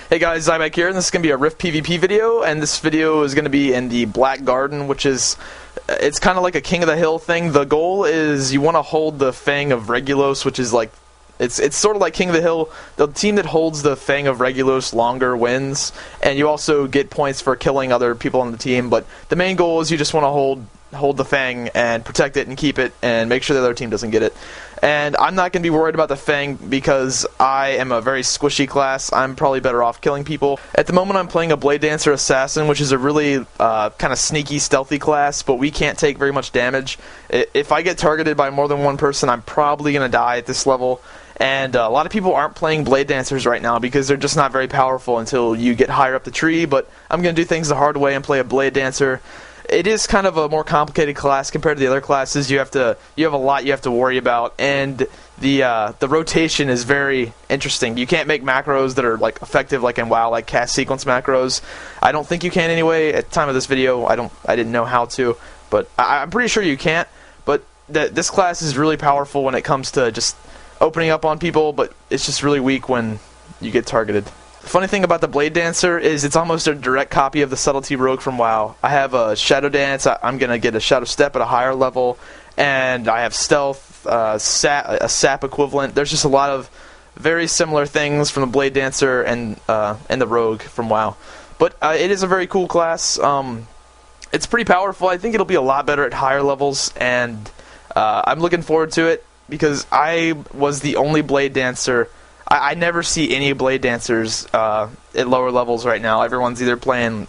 Hey guys, Zyback here, and this is going to be a Rift PvP video, and this video is going to be in the Black Garden, which is, it's kind of like a King of the Hill thing. The goal is you want to hold the Fang of Regulos, which is like, it's sort of like King of the Hill. The team that holds the Fang of Regulos longer wins, and you also get points for killing other people on the team, but the main goal is you just want to hold the Fang and protect it and keep it and make sure the other team doesn't get it. And I'm not going to be worried about the Fang because I am a very squishy class. I'm probably better off killing people. At the moment I'm playing a Blade Dancer Assassin, which is a really kind of sneaky, stealthy class, but we can't take very much damage. If I get targeted by more than one person, I'm probably going to die at this level. And a lot of people aren't playing Blade Dancers right now because they're just not very powerful until you get higher up the tree, but I'm going to do things the hard way and play a Blade Dancer. It is kind of a more complicated class compared to the other classes. You have a lot you have to worry about, and the rotation is very interesting. You can't make macros that are like effective like in WoW, like cast sequence macros. I don't think you can anyway. At the time of this video, I didn't know how to, but I'm pretty sure you can't. But this class is really powerful when it comes to just opening up on people, but it's just really weak when you get targeted. The funny thing about the Blade Dancer is it's almost a direct copy of the Subtlety Rogue from WoW. I have a Shadow Dance, I'm going to get a Shadow Step at a higher level, and I have Stealth, a Sap equivalent. There's just a lot of very similar things from the Blade Dancer and the Rogue from WoW. But it is a very cool class. It's pretty powerful. I think it'll be a lot better at higher levels, and I'm looking forward to it because I was the only Blade Dancer. I never see any Blade Dancers at lower levels right now. Everyone's either playing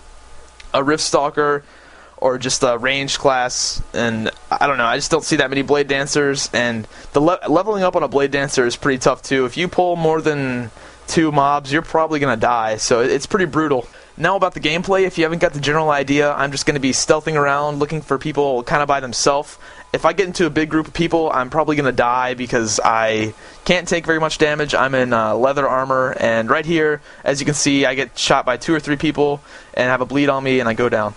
a Rift Stalker or just a ranged class, and I don't know, I just don't see that many Blade Dancers, and the leveling up on a Blade Dancer is pretty tough too. If you pull more than 2 mobs, you're probably going to die, so it's pretty brutal. Now about the gameplay, if you haven't got the general idea, I'm just going to be stealthing around looking for people kind of by themselves. If I get into a big group of people, I'm probably going to die because I can't take very much damage. I'm in leather armor, and right here, as you can see, I get shot by 2 or 3 people and have a bleed on me and I go down.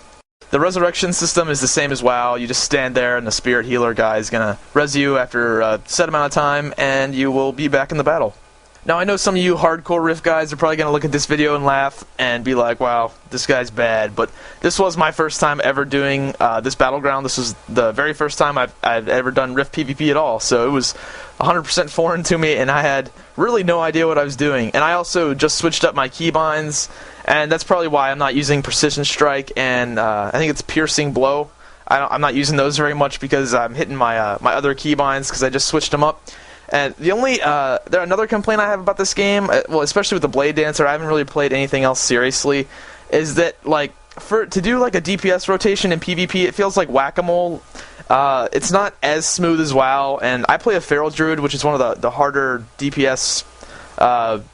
The resurrection system is the same as WoW. You just stand there and the spirit healer guy is going to res you after a set amount of time and you will be back in the battle. Now, I know some of you hardcore Rift guys are probably going to look at this video and laugh and be like, wow, this guy's bad, but this was my first time ever doing this Battleground. This was the very first time I've ever done Rift PvP at all, so it was 100% foreign to me, and I had really no idea what I was doing. And I also just switched up my keybinds, and that's probably why I'm not using Precision Strike, and I think it's Piercing Blow. I'm not using those very much because I'm hitting my, my other keybinds because I just switched them up. And the only, another complaint I have about this game, well, especially with the Blade Dancer, I haven't really played anything else seriously, is that, like, to do, like, a DPS rotation in PvP, it feels like whack-a-mole. It's not as smooth as WoW, and I play a Feral Druid, which is one of the harder DPS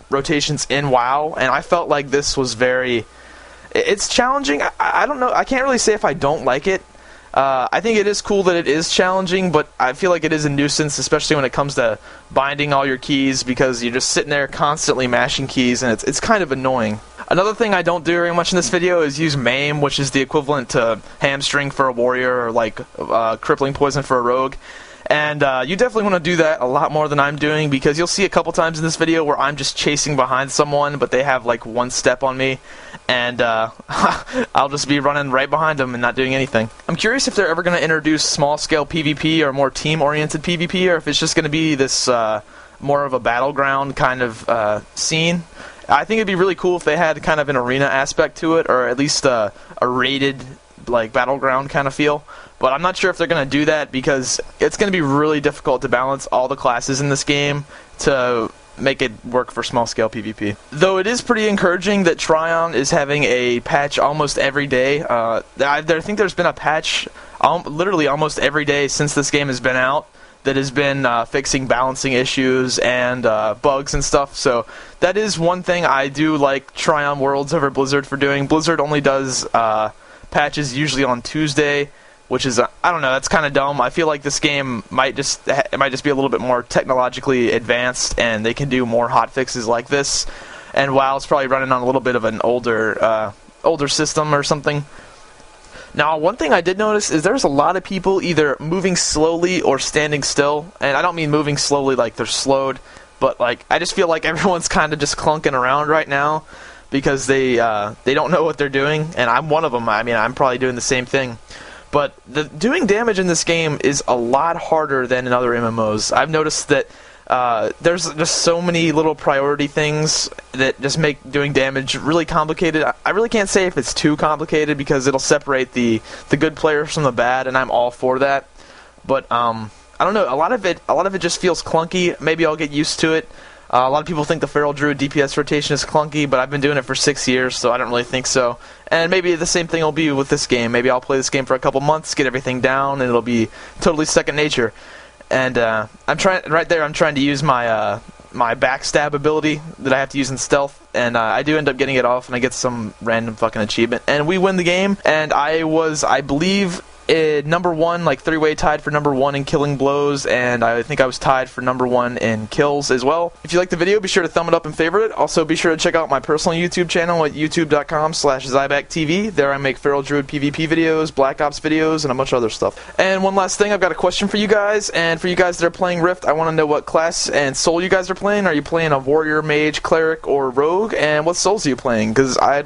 rotations in WoW, and I felt like this was very, it's challenging. I don't know, I can't really say if I don't like it. I think it is cool that it is challenging, but I feel like it is a nuisance, especially when it comes to binding all your keys, because you're just sitting there constantly mashing keys, and it's kind of annoying. Another thing I don't do very much in this video is use Maim, which is the equivalent to Hamstring for a warrior, or like Crippling Poison for a rogue. And you definitely want to do that a lot more than I'm doing, because you'll see a couple times in this video where I'm just chasing behind someone, but they have like 1 step on me, and I'll just be running right behind them and not doing anything. I'm curious if they're ever going to introduce small-scale PvP or more team-oriented PvP, or if it's just going to be this more of a battleground kind of scene. I think it'd be really cool if they had kind of an arena aspect to it, or at least a rated like battleground kind of feel. But I'm not sure if they're going to do that because it's going to be really difficult to balance all the classes in this game to make it work for small-scale PvP. Though it is pretty encouraging that Trion is having a patch almost every day. I think there's been a patch literally almost every day since this game has been out that has been fixing balancing issues and bugs and stuff. So that is one thing I do like Trion Worlds over Blizzard for doing. Blizzard only does patches usually on Tuesday, which is, I don't know, that's kind of dumb. I feel like this game might just be a little bit more technologically advanced, and they can do more hotfixes like this. And WoW's probably running on a little bit of an older system or something. Now, one thing I did notice is there's a lot of people either moving slowly or standing still, and I don't mean moving slowly like they're slowed, but like I just feel like everyone's kind of just clunking around right now. because they don't know what they're doing, and I'm one of them. I mean, I'm probably doing the same thing. But doing damage in this game is a lot harder than in other MMOs. I've noticed that there's just so many little priority things that just make doing damage really complicated. I really can't say if it's too complicated because it'll separate the good players from the bad, and I'm all for that. But I don't know. A lot of it just feels clunky. Maybe I'll get used to it. A lot of people think the Feral Druid DPS rotation is clunky, but I've been doing it for 6 years, so I don't really think so. And maybe the same thing will be with this game. Maybe I'll play this game for a couple months, get everything down, and it'll be totally second nature. And I'm trying to use my my backstab ability that I have to use in stealth, and I do end up getting it off, and I get some random fucking achievement. And we win the game, and I believe, number 1, like 3-way tied for number 1 in killing blows, and I think I was tied for number 1 in kills as well. If you liked the video, be sure to thumb it up and favorite it. Also, be sure to check out my personal YouTube channel at youtube.com/ZyBackTV. There I make Feral Druid PvP videos, Black Ops videos, and a bunch of other stuff. And one last thing, I've got a question for you guys, and for you guys that are playing Rift, I want to know what class and soul you guys are playing. Are you playing a warrior, mage, cleric, or rogue? And what souls are you playing? Because I'd like